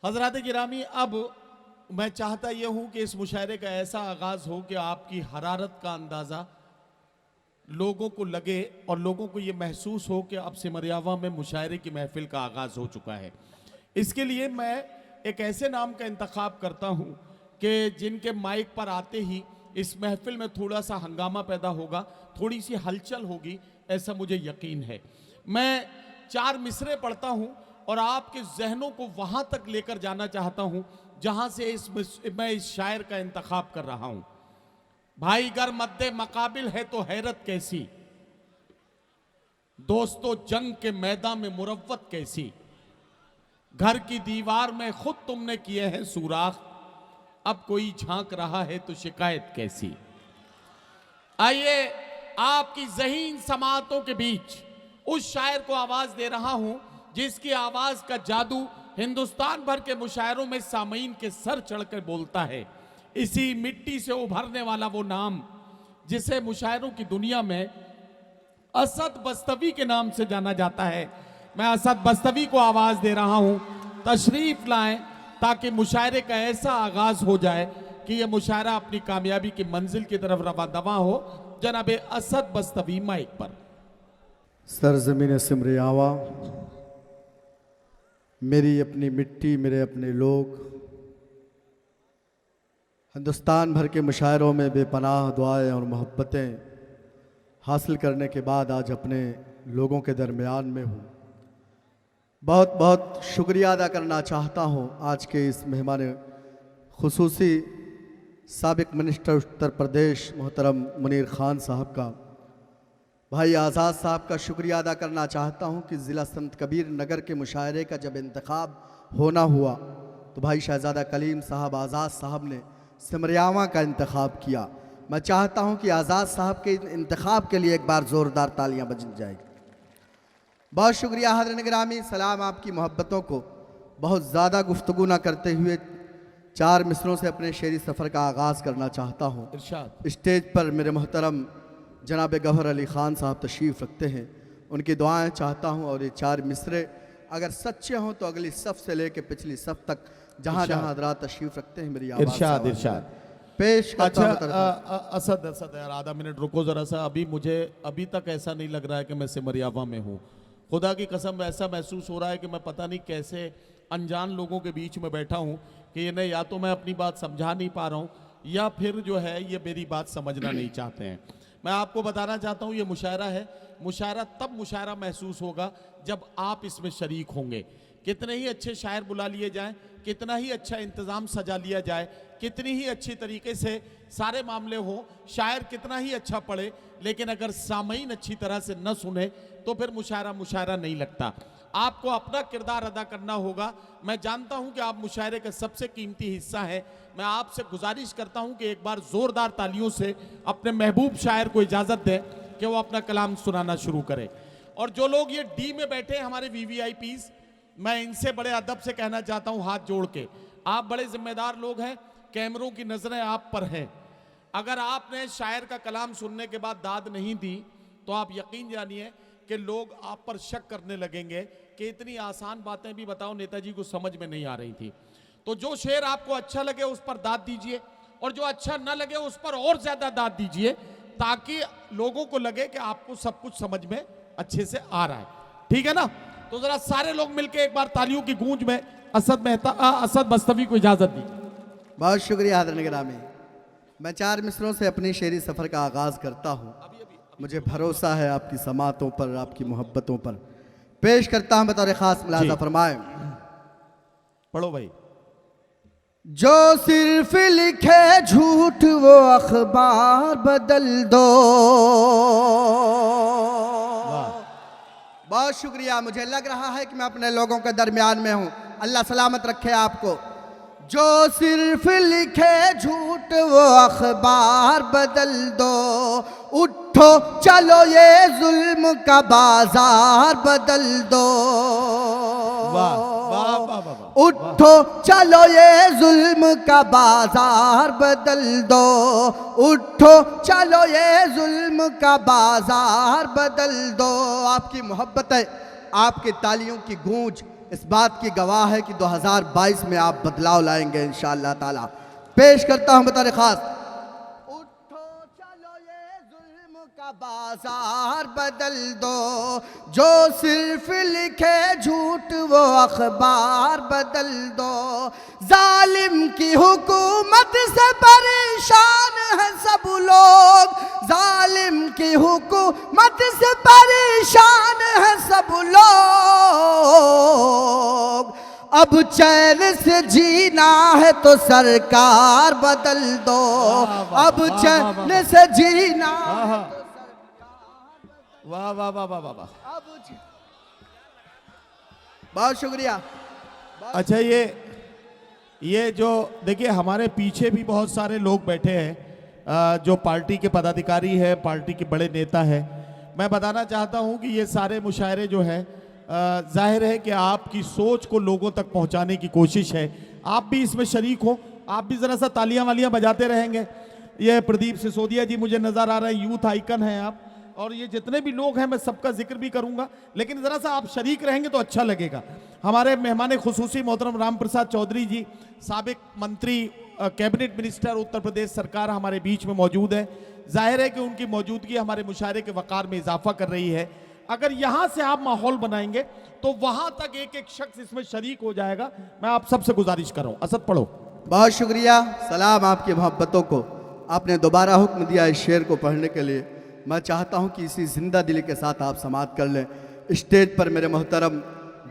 हजरात गिरामी, अब मैं चाहता यह हूं कि इस मुशायरे का ऐसा आगाज हो कि आपकी हरारत का अंदाज़ा लोगों को लगे और लोगों को यह महसूस हो कि अब सिमरियावा में मुशायरे की महफिल का आगाज हो चुका है। इसके लिए मैं एक ऐसे नाम का इंतखाब करता हूं कि जिनके माइक पर आते ही इस महफिल में थोड़ा सा हंगामा पैदा होगा, थोड़ी सी हलचल होगी, ऐसा मुझे यकीन है। मैं 4 मिसरे पढ़ता हूं और आपके जहनों को वहां तक लेकर जाना चाहता हूं जहां से मैं इस शायर का इंतखाब कर रहा हूं। भाई गर मद्दे मकाबिल है तो हैरत कैसी, दोस्तों जंग के मैदान में मुरव्वत कैसी, घर की दीवार में खुद तुमने किए हैं सुराख, अब कोई झांक रहा है तो शिकायत कैसी। आइए आपकी ज़हीन समातों के बीच उस शायर को आवाज दे रहा हूं जिसकी आवाज का जादू हिंदुस्तान भर के मुशायरों में सामीन के सर चढ़कर बोलता है। इसी मिट्टी से उभरने वाला वो नाम जिसे मुशायरों की दुनिया में असद बस्तवी के नाम से जाना जाता है। मैं असद बस्तवी को आवाज दे रहा हूं, तशरीफ लाएं ताकि मुशायरे का ऐसा आगाज हो जाए कि यह मुशायरा अपनी कामयाबी की मंजिल की तरफ रवा दवा हो। जनाब असद बस्तवी माइक पर। सरजमीन सिमरियावा, मेरी अपनी मिट्टी, मेरे अपने लोग, हिंदुस्तान भर के मुशायरों में बेपनाह दुआएं और मोहब्बतें हासिल करने के बाद आज अपने लोगों के दरमियान में हूँ। बहुत बहुत शुक्रिया अदा करना चाहता हूँ आज के इस मेहमान खुसूसी साबिक मिनिस्टर उत्तर प्रदेश मोहतरम मुनीर खान साहब का, भाई आज़ाद साहब का शुक्रिया अदा करना चाहता हूँ कि ज़िला संत कबीर नगर के मुशायरे का जब इंतखाब होना हुआ तो भाई शहज़ादा कलीम साहब आज़ाद साहब ने सिमरियावा का इंतखाब किया। मैं चाहता हूँ कि आज़ाद साहब के इंतखाब के लिए एक बार ज़ोरदार तालियाँ बज जाएगी। बहुत शुक्रिया हज़रत गिरामी, सलाम आपकी मोहब्बतों को। बहुत ज़्यादा गुफ्तगू ना करते हुए 4 मिसरों से अपने शेरी सफ़र का आगाज़ करना चाहता हूँ। स्टेज पर मेरे मोहतरम जनाब गौहर अली ख़ान साहब तशरीफ़ रखते हैं, उनकी दुआएं चाहता हूं। और ये 4 मिसरे अगर सच्चे हों तो अगली सफ़ से लेकर पिछली सफ़ तक जहां जहां हज़रात तशरीफ़ रखते हैं मेरी इरशाद पेश करता हूं। असद यार आधा मिनट रुको जरा सा। मुझे अभी तक ऐसा नहीं लग रहा है कि मैं सिमरियावा में हूँ। खुदा की कसम ऐसा महसूस हो रहा है कि मैं पता नहीं कैसे अनजान लोगों के बीच में बैठा हूँ कि इन्हें या तो मैं अपनी बात समझा नहीं पा रहा हूँ या फिर जो है ये मेरी बात समझना नहीं चाहते हैं। मैं आपको बताना चाहता हूँ ये मुशायरा है। मुशायरा तब मुशायरा महसूस होगा जब आप इसमें शरीक होंगे। कितने ही अच्छे शायर बुला लिए जाएं, कितना ही अच्छा इंतज़ाम सजा लिया जाए, कितनी ही अच्छी तरीके से सारे मामले हों, शायर कितना ही अच्छा पढ़े, लेकिन अगर सामीन अच्छी तरह से न सुने तो फिर मुशायरा मुशायरा नहीं लगता। आपको अपना किरदार अदा करना होगा। मैं जानता हूं कि आप मुशायरे का सबसे कीमती हिस्सा है। मैं आपसे गुजारिश करता हूं कि एक बार जोरदार तालियों से अपने महबूब शायर को इजाज़त दें कि वो अपना कलाम सुनाना शुरू करें। और जो लोग ये डी में बैठे हैं हमारे VVIPs, मैं इनसे बड़े अदब से कहना चाहता हूं हाथ जोड़ के, आप बड़े जिम्मेदार लोग हैं, कैमरों की नजरें आप पर हैं। अगर आपने शायर का कलाम सुनने के बाद दाद नहीं दी तो आप यकीन जानिए कि लोग आप पर शक करने लगेंगे कि इतनी आसान बातें भी बताओ नेताजी को समझ में नहीं आ रही थी। तो जो शेर आपको अच्छा लगे उस पर दाद दीजिए और जो अच्छा ना लगे उस पर और ज्यादा दाद दीजिए, ताकि लोगों को लगे कि आपको सब कुछ समझ में अच्छे से आ रहा है। ठीक है ना? तो जरा सारे लोग मिलकर एक बार तालियों की गूंज में असद बस्तवी को इजाजत दी। बहुत शुक्रिया हज़रत गिरामी। मैं 4 मिसरों से अपनी शेरी सफ़र का आगाज़ करता हूँ। मुझे भरोसा है आपकी समातों पर, आपकी मोहब्बतों पर। पेश करता हूँ बतौर ख़ास मुलाज़ा फरमाए। पढ़ो भाई। जो सिर्फ लिखे झूठ वो अखबार बदल दो। बहुत शुक्रिया। मुझे लग रहा है कि मैं अपने लोगों के दरमियान में हूँ। अल्लाह सलामत रखे आपको। जो सिर्फ लिखे झूठ वो अखबार बदल दो, उठो चलो ये जुल्म का बाजार बदल दो। वाह वाह वाह वाह। उठो चलो ये जुल्म का बाजार बदल दो, उठो चलो ये जुल्म का बाजार बदल दो। आपकी मोहब्बत है, आपकी तालियों की गूंज इस बात की गवाह है कि 2022 में आप बदलाव लाएंगे इंशाअल्लाह ताला। पेश करता हूं बतौर खास, उठो चलो ये जुल्म का बाजार बदल दो, जो सिर्फ लिखे झूठ वो अखबार बदल दो, जालिम की हुकूमत से परेशान है सब लोग, जालिम की हुकूमत से परेशान है सब लोग, अब चैन से जीना है तो सरकार बदल दो, अब चैन से जीना है तो वाह वाह वाह वाह वाह वाह। बहुत शुक्रिया। अच्छा, ये जो देखिए हमारे पीछे भी बहुत सारे लोग बैठे हैं जो पार्टी के पदाधिकारी है, पार्टी के बड़े नेता है। मैं बताना चाहता हूं कि ये सारे मुशायरे जो है जाहिर है कि आपकी सोच को लोगों तक पहुंचाने की कोशिश है। आप भी इसमें शरीक हो, आप भी ज़रा सा तालियां वालियां बजाते रहेंगे। ये प्रदीप सिसोदिया जी मुझे नज़र आ रहा है, यूथ आइकन हैं आप, और ये जितने भी लोग हैं मैं सबका जिक्र भी करूंगा, लेकिन ज़रा सा आप शरीक रहेंगे तो अच्छा लगेगा। हमारे मेहमान खुसूसी मोहतरम राम प्रसाद चौधरी जी, साबिक मंत्री, कैबिनेट मिनिस्टर उत्तर प्रदेश सरकार हमारे बीच में मौजूद है। जाहिर है कि उनकी मौजूदगी हमारे मुशायरे के वक़ार में इजाफा कर रही है। अगर यहाँ से आप माहौल बनाएंगे तो वहाँ तक एक एक शख्स इसमें शरीक हो जाएगा। मैं आप सबसे गुजारिश कर रहा हूँ, असद पढ़ो। बहुत शुक्रिया, सलाम आपकी मोहब्बतों को। आपने दोबारा हुक्म दिया इस शेर को पढ़ने के लिए। मैं चाहता हूं कि इसी जिंदा दिली के साथ आप समाअत कर लें। स्टेज पर मेरे मोहतरम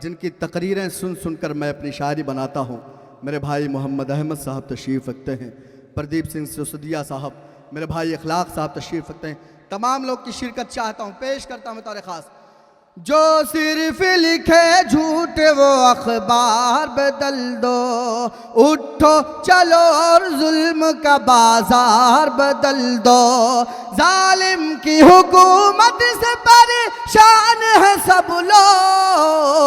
जिनकी तकरीरें सुन सुनकर मैं अपनी शायरी बनाता हूं, मेरे भाई मोहम्मद अहमद साहब तशरीफ़ रखते हैं, प्रदीप सिंह सिसोदिया साहब, मेरे भाई इखलाक साहब तशरीफ़ रखते हैं। तमाम लोग की शिरकत चाहता हूं। पेश करता हूं बतौर ख़ास, जो सिर्फ लिखे झूठ वो अखबार बदल दो, उठो चलो और जुल्म का बाजार बदल दो, जालिम की हुकूमत से परेशान है सब लोग,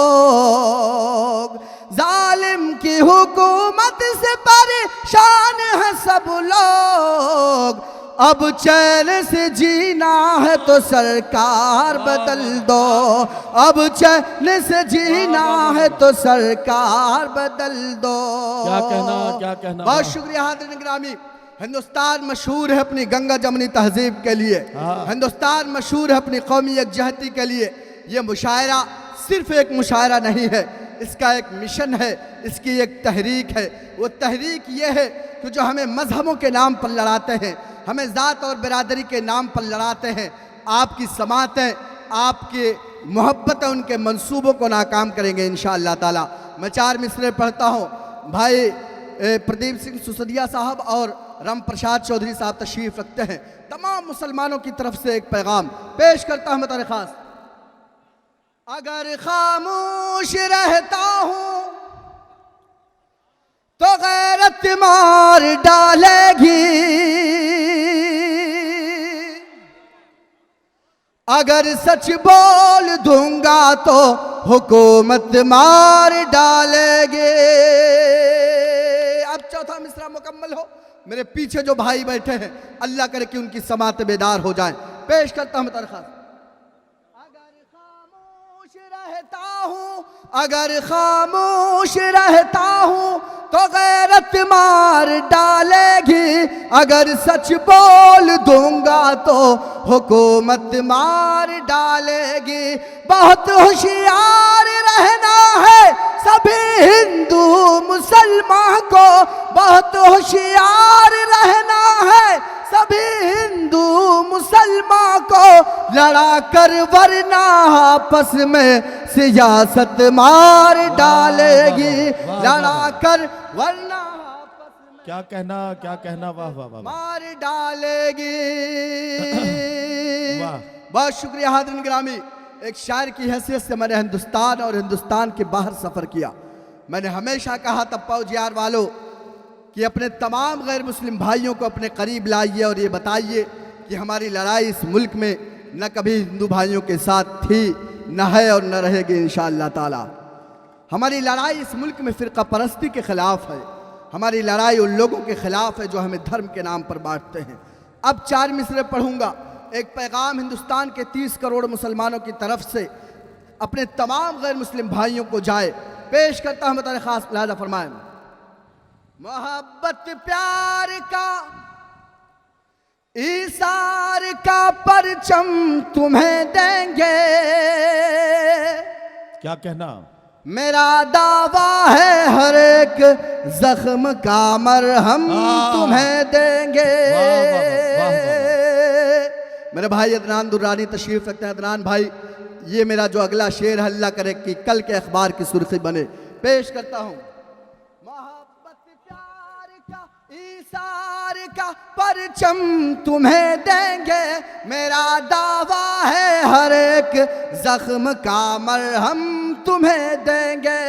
जालिम की हुकूमत से परेशान है सब लोग, अब चैन से जीना है तो सरकार बदल दो, अब चैन से जीना है तो सरकार बदल दो। क्या कहना। बहुत शुक्रिया हाज़िरीन गिरामी। हिंदुस्तान मशहूर है अपनी गंगा जमनी तहजीब के लिए, हिंदुस्तान मशहूर है अपनी कौमी यकजहती के लिए। ये मुशायरा सिर्फ एक मुशायरा नहीं है, इसका एक मिशन है, इसकी एक तहरीक है। वो तहरीक ये है कि जो हमें मजहबों के नाम पर लड़ाते हैं, हमें ज़ात और बिरादरी के नाम पर लड़ाते हैं, आपकी समातें, आपकी मोहब्बतें उनके मंसूबों को नाकाम करेंगे इंशाअल्लाह ताला। मैं 4 मिसरे पढ़ता हूँ। भाई प्रदीप सिंह सिसोदिया साहब और राम प्रसाद चौधरी साहब तशरीफ़ रखते हैं। तमाम मुसलमानों की तरफ से एक पैगाम पेश करता हूँ बतौर ख़ास, अगर खामोश रहता हूँ तो गैरत मार डालेगी, अगर सच बोल दूंगा तो हुकूमत मार डालेगे। अब चौथा मिसरा मुकम्मल हो। मेरे पीछे जो भाई बैठे हैं, अल्लाह करे कि उनकी समात बेदार हो जाए। पेश करता हूं तरखास्त, अगर खामोश रहता हूँ तो गैरत मार डालेगी, अगर सच बोल दूंगा तो हुकूमत मार डालेगी। बहुत होशियार रहना है सभी हिंदू मुसलमान को, बहुत होशियार रहना है सभी हिंदू मुसलमान को, लड़ा कर वरना आपस में सियासत मार डालेगी, लड़ा कर वरना आपस में क्या कहना। वाह वाह वाह, मार डालेगी। वाह। बहुत शुक्रिया हाज़िरीन गिरामी। एक शायर की हैसियत से मैंने हिंदुस्तान और हिंदुस्तान के बाहर सफ़र किया। मैंने हमेशा कहा था पौजियार वालों कि अपने तमाम गैर मुस्लिम भाइयों को अपने करीब लाइए और ये बताइए कि हमारी लड़ाई इस मुल्क में न कभी हिंदू भाइयों के साथ थी, न है और न रहेगी इंशाअल्लाह ताला। हमारी लड़ाई इस मुल्क में फ़िरका परस्ती के ख़िलाफ़ है, हमारी लड़ाई उन लोगों के ख़िलाफ़ है जो हमें धर्म के नाम पर बांटते हैं। अब 4 मिसरे पढ़ूंगा। एक पैगाम हिंदुस्तान के 30 करोड़ मुसलमानों की तरफ से अपने तमाम गैर मुस्लिम भाइयों को जाए। पेश करता हूं बतौर खास, लिहाजा फरमाएं। मोहब्बत प्यार का ईसार का परचम तुम्हें देंगे, क्या कहना? मेरा दावा है हर एक जख्म का मरहम तुम्हें देंगे। वाह, वाह। मेरे भाई अदनान दुर्रानी तशरीफ रखते हैं। अदनान भाई, ये मेरा जो अगला शेर है अल्लाह करे कि कल के अखबार की सुर्खी बने, पेश करता हूं। मोहब्बत प्यार का ईसार का परचम तुम्हें देंगे, मेरा दावा है हर एक जख्म का मरहम तुम्हें देंगे।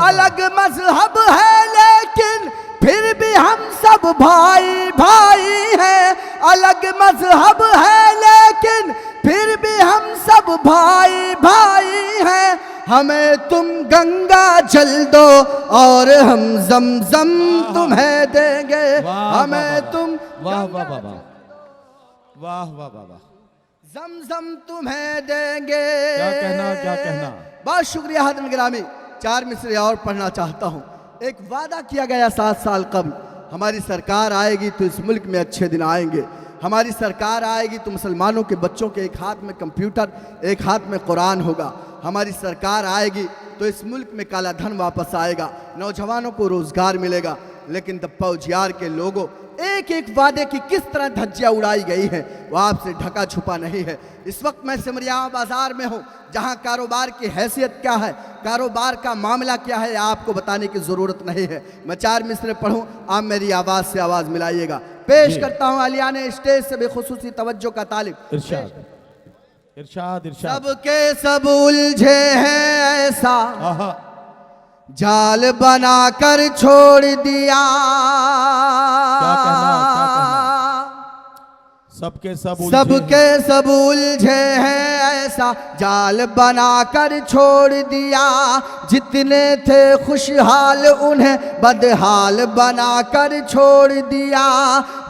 अलग मजहब है लेकिन फिर भी हम सब भाई भाई हैं, अलग मजहब है लेकिन फिर भी हम सब भाई भाई हैं। हमें तुम गंगा जल दो और हम जमजम तुम्हें देंगे, हमें तुम वाह वाह वाह वाह वाह वाह वाह वाह, जमजम तुम्हें देंगे। क्या कहना, क्या कहना। बहुत शुक्रिया हाज़िर गिरामी। 4 मिसरे और पढ़ना चाहता हूँ। एक वादा किया गया 7 साल कबल, हमारी सरकार आएगी तो इस मुल्क में अच्छे दिन आएंगे, हमारी सरकार आएगी तो मुसलमानों के बच्चों के एक हाथ में कंप्यूटर एक हाथ में कुरान होगा, हमारी सरकार आएगी तो इस मुल्क में काला धन वापस आएगा, नौजवानों को रोजगार मिलेगा। लेकिन दप्पा उजियार के लोगों एक एक वादे की किस तरह धज्जियां उड़ाई गई हैं वो आपसे ढका छुपा नहीं है। इस वक्त मैं सिमरिया बाजार में हूँ जहाँ कारोबार की हैसियत क्या है, कारोबार का मामला क्या है, आपको बताने की ज़रूरत नहीं है। मैं 4 मिसरे पढ़ूँ, आप मेरी आवाज़ से आवाज़ मिलाइएगा। पेश करता हूँ अलियाने स्टेज से बेखुसूसी तवज्जो का तालिब। इरशाद इरशाद इरशाद। सबके सब उलझे हैं ऐसा आहा, जाल बनाकर छोड़ दिया। क्या कहना, क्या कहना। सबके सब उलझे सबके सब उलझे हैं ऐसा जाल बनाकर छोड़ दिया। जितने थे खुशहाल उन्हें बदहाल बनाकर छोड़ दिया।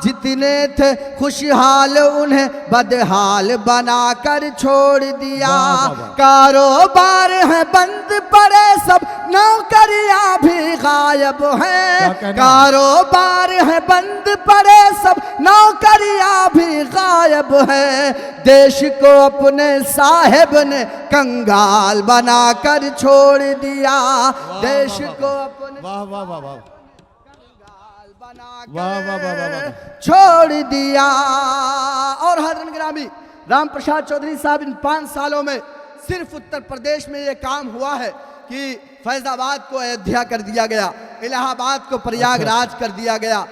जितने थे खुशहाल उन्हें बदहाल बनाकर छोड़ दिया। वाह, वाह, वाह। कारोबार है बंद पड़े सब, नौकरियां भी गायब क्या हैं। कहना? कारोबार है बंद पड़े सब, नौकरियां भी गायब है। देश को अपने साहेब ने कंगाल बनाकर छोड़ दिया। देश को अपने वाह वाह वाह वाह कंगाल वाह वाह वाह वाह वाह। छोड़ दिया। और हज़रत गिरामी राम प्रसाद चौधरी साहब, इन 5 सालों में सिर्फ उत्तर प्रदेश में ये काम हुआ है कि फैजाबाद को अयोध्या कर दिया गया, इलाहाबाद को प्रयागराज कर दिया गया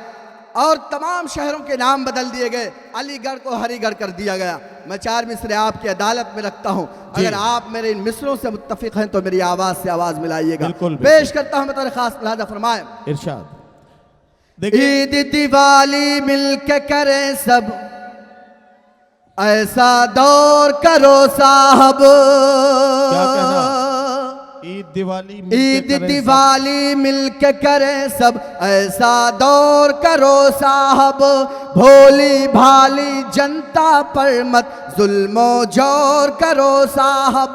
और तमाम शहरों के नाम बदल दिए गए, अलीगढ़ को हरिगढ़ कर दिया गया। मैं 4 मिसरे आपकी अदालत में रखता हूं, अगर आप मेरे इन मिसरों से मुत्तफिक हैं तो मेरी आवाज से आवाज मिलाइएगा। बिल्कुल, पेश करता हूं मैं तो खास लिहाजा फरमाए। इरशाद। देखिए, ईद दिवाली मिलके करें सब, ऐसा दौर करो साहब। क्या कहना? ईद दिवाली मिलके ईद करें सब। दिवाली मिलके करें सब, ऐसा दौर करो साहब। भोली भाली जनता पर मत जुल्मो जोर करो साहब।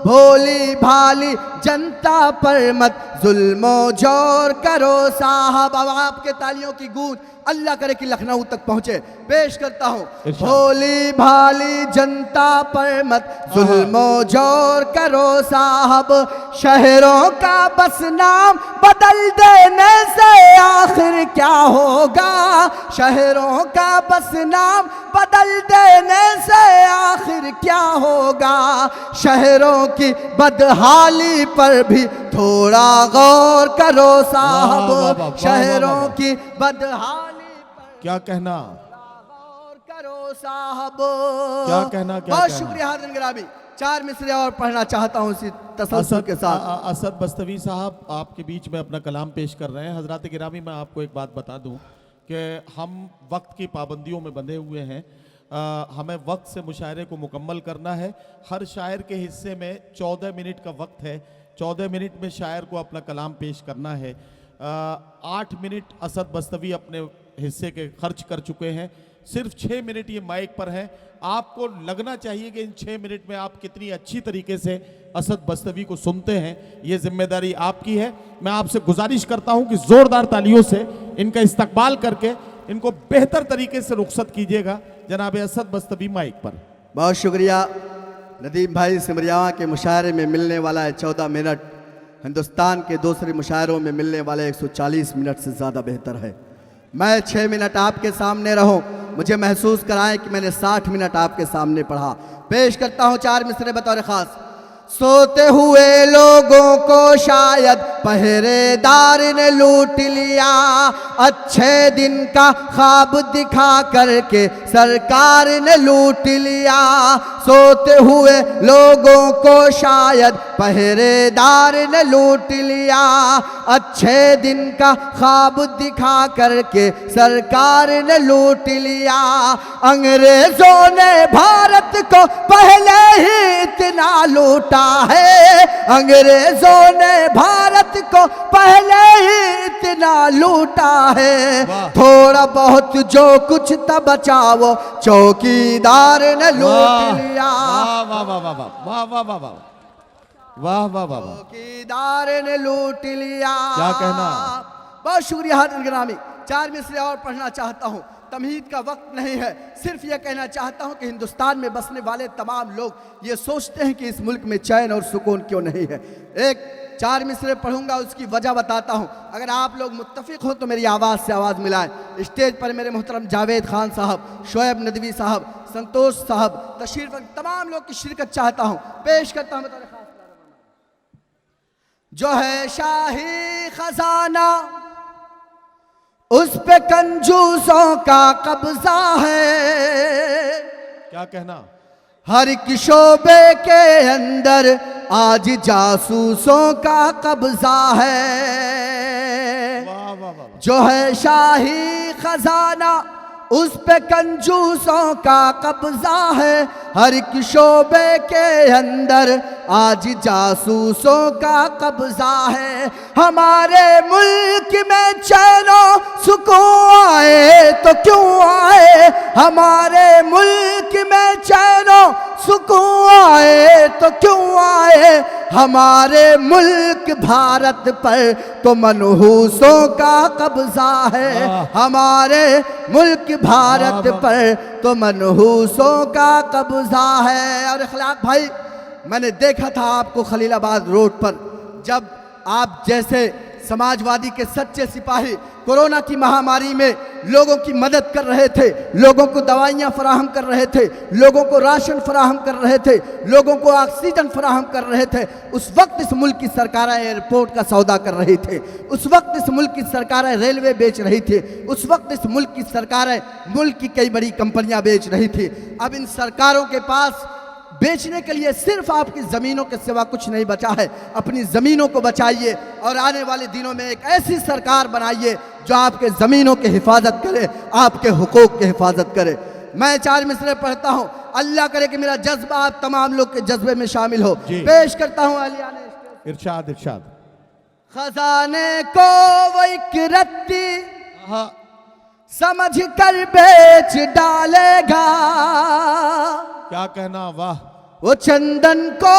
भोली भाली जनता पर मत जुल्मो जोर करो साहब। अब आपके तालियों की गूंज अल्लाह करे कि लखनऊ तक पहुंचे। पेश करता हूं, भोली भाली जनता पर मत जुल्मो जोर करो साहब। शहरों का बस नाम बदल देने से आखिर क्या होगा। शहरों का बस नाम बदल देने से आखिर क्या होगा। शहरों की बदहाली पर भी थोड़ा गौर करो साहब। वाह, वाह, वाह, वाह, शहरों वाह, वाह। की बदहाली क्या कहना? गौर करो साहब। क्या कहना, क्या बहुत कहना? शुक्रिया हाज़िर गिरामी। 4 मिसरे और पढ़ना चाहता हूँ इसी तसल्सल के साथ। असद बस्तवी साहब आपके बीच में अपना कलाम पेश कर रहे हैं। हजरत गिरामी, मैं आपको एक बात बता दूं कि हम वक्त की पाबंदियों में बंधे हुए हैं। हमें वक्त से मुशायरे को मुकम्मल करना है। हर शायर के हिस्से में 14 मिनट का वक्त है। 14 मिनट में शायर को अपना कलाम पेश करना है। 8 मिनट असद बस्तवी अपने हिस्से के खर्च कर चुके हैं। सिर्फ 6 मिनट ये माइक पर है। आपको लगना चाहिए कि इन 6 मिनट में आप कितनी अच्छी तरीके से असद बस्तवी को सुनते हैं। ये जिम्मेदारी आपकी है। मैं आपसे गुजारिश करता हूं कि जोरदार तालियों से इनका इस्तकबाल करके इनको बेहतर तरीके से रुखसत कीजिएगा। जनाब असद बस्तवी माइक पर। बहुत शुक्रिया नदीम भाई। सिमरियावा के मुशायरे में मिलने वाला है 14 मिनट, हिंदुस्तान के दूसरे मुशायरों में मिलने वाले 140 मिनट से ज़्यादा बेहतर है। मैं 6 मिनट आपके सामने रहूं, मुझे महसूस कराएं कि मैंने 60 मिनट आपके सामने पढ़ा। पेश करता हूं 4 मिसरे बतौर ख़ास। सोते हुए लोगों को शायद पहरेदार ने लूट लिया, अच्छे दिन का ख्वाब दिखा करके सरकार ने लूट लिया। सोते हुए लोगों को शायद पहरेदार ने लूट लिया, अच्छे दिन का ख्वाब दिखा करके सरकार ने लूट लिया। अंग्रेजों ने भारत को पहले ही इतना लूटा है, अंग्रेजों ने भारत को पहले ही इतना लूटा है। थोड़ा बहुत जो कुछ था बचा वो चौकीदार ने लूट लिया। वाह वाह वाह वाह वाह वाह वाह वाह वाह वाह वाह वाह। चौकीदार ने लूट लिया। क्या कहना। बहुत शुक्रिया हाजिर गिरामी। 4 मिसरे और पढ़ना चाहता हूँ, तमहीद का वक्त नहीं है। सिर्फ यह कहना चाहता हूँ कि हिंदुस्तान में बसने वाले तमाम लोग ये सोचते हैं कि इस मुल्क में चैन और सुकून क्यों नहीं है। एक 4 मिसरे पढ़ूंगा, उसकी वजह बताता हूँ। अगर आप लोग मुत्तफिक हो तो मेरी आवाज़ से आवाज़ मिलाएं। स्टेज पर मेरे मोहतरम जावेद खान साहब, शोएब नदवी साहब, संतोष साहब, तशरीफ तमाम लोग की शिरकत चाहता हूँ। पेश करता हूँ जो है शाही खजाना, उस पे कंजूसों का कब्जा है। क्या कहना। हर एक शोबे के अंदर आज जासूसों का कब्जा है। वाह वाह वाह। जो है शाही खजाना, उस पे कंजूसों का कब्जा है। हर एक शोबे के अंदर आज जासूसों का कब्जा है। हमारे मुल्क में चैनो सुकून आए तो क्यों आए, हमारे मुल्क में चैनो सुकून आए तो क्यों आए। हमारे मुल्क भारत पर तो मनहूसों का कब्जा है। हमारे मुल्क भारत पर तो मनहूसों का कब्जा है। और अखलाक भाई, मैंने देखा था आपको खलीलाबाद रोड पर, जब आप जैसे समाजवादी के सच्चे सिपाही कोरोना की महामारी में लोगों की मदद कर रहे थे, लोगों को दवाइयाँ फराहम कर रहे थे, लोगों को राशन फराहम कर रहे थे, लोगों को ऑक्सीजन फराहम कर रहे थे। उस वक्त इस मुल्क की सरकारें एयरपोर्ट का सौदा कर रही थी, उस वक्त इस मुल्क की सरकारें रेलवे बेच रही थी, उस वक्त इस मुल्क की सरकारें मुल्क की कई बड़ी कंपनियां बेच रही थी। अब इन सरकारों के पास बेचने के लिए सिर्फ आपकी ज़मीनों के सिवा कुछ नहीं बचा है। अपनी ज़मीनों को बचाइए और आने वाले दिनों में एक ऐसी सरकार बनाइए जो आपके ज़मीनों की हिफाजत करे, आपके हुकूक की हिफाजत करे। मैं 4 मिसरे पढ़ता हूँ, अल्लाह करे कि मेरा जज्बा आप तमाम लोग के जज्बे में शामिल हो। पेश करता हूँ अलियाने इरशाद इरशाद। खजाने को वो एक रत्ती हाँ। समझ कर बेच डालेगा। क्या कहना। वाह। वो चंदन को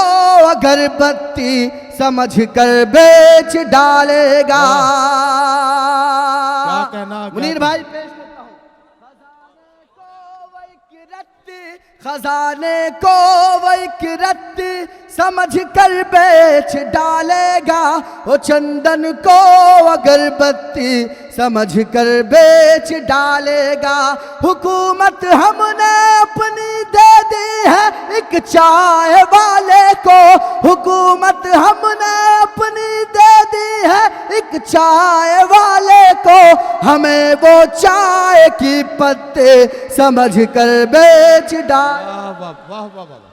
अगरबत्ती समझ कर बेच डालेगा। क्या कहना। मुनीर भाई पेश करता हूँ। खजाने को वो एक रत्ती समझ कर बेच डालेगा। वो चंदन को अगरबत्ती समझ कर बेच डालेगा। हुकूमत हमने अपनी दे दी है एक चाय वाले को, हुकूमत हमने अपनी दे दी है एक चाय वाले को। हमें वो चाय की पत्ते समझ कर बेच डाल। वाह वाह वाह वाह।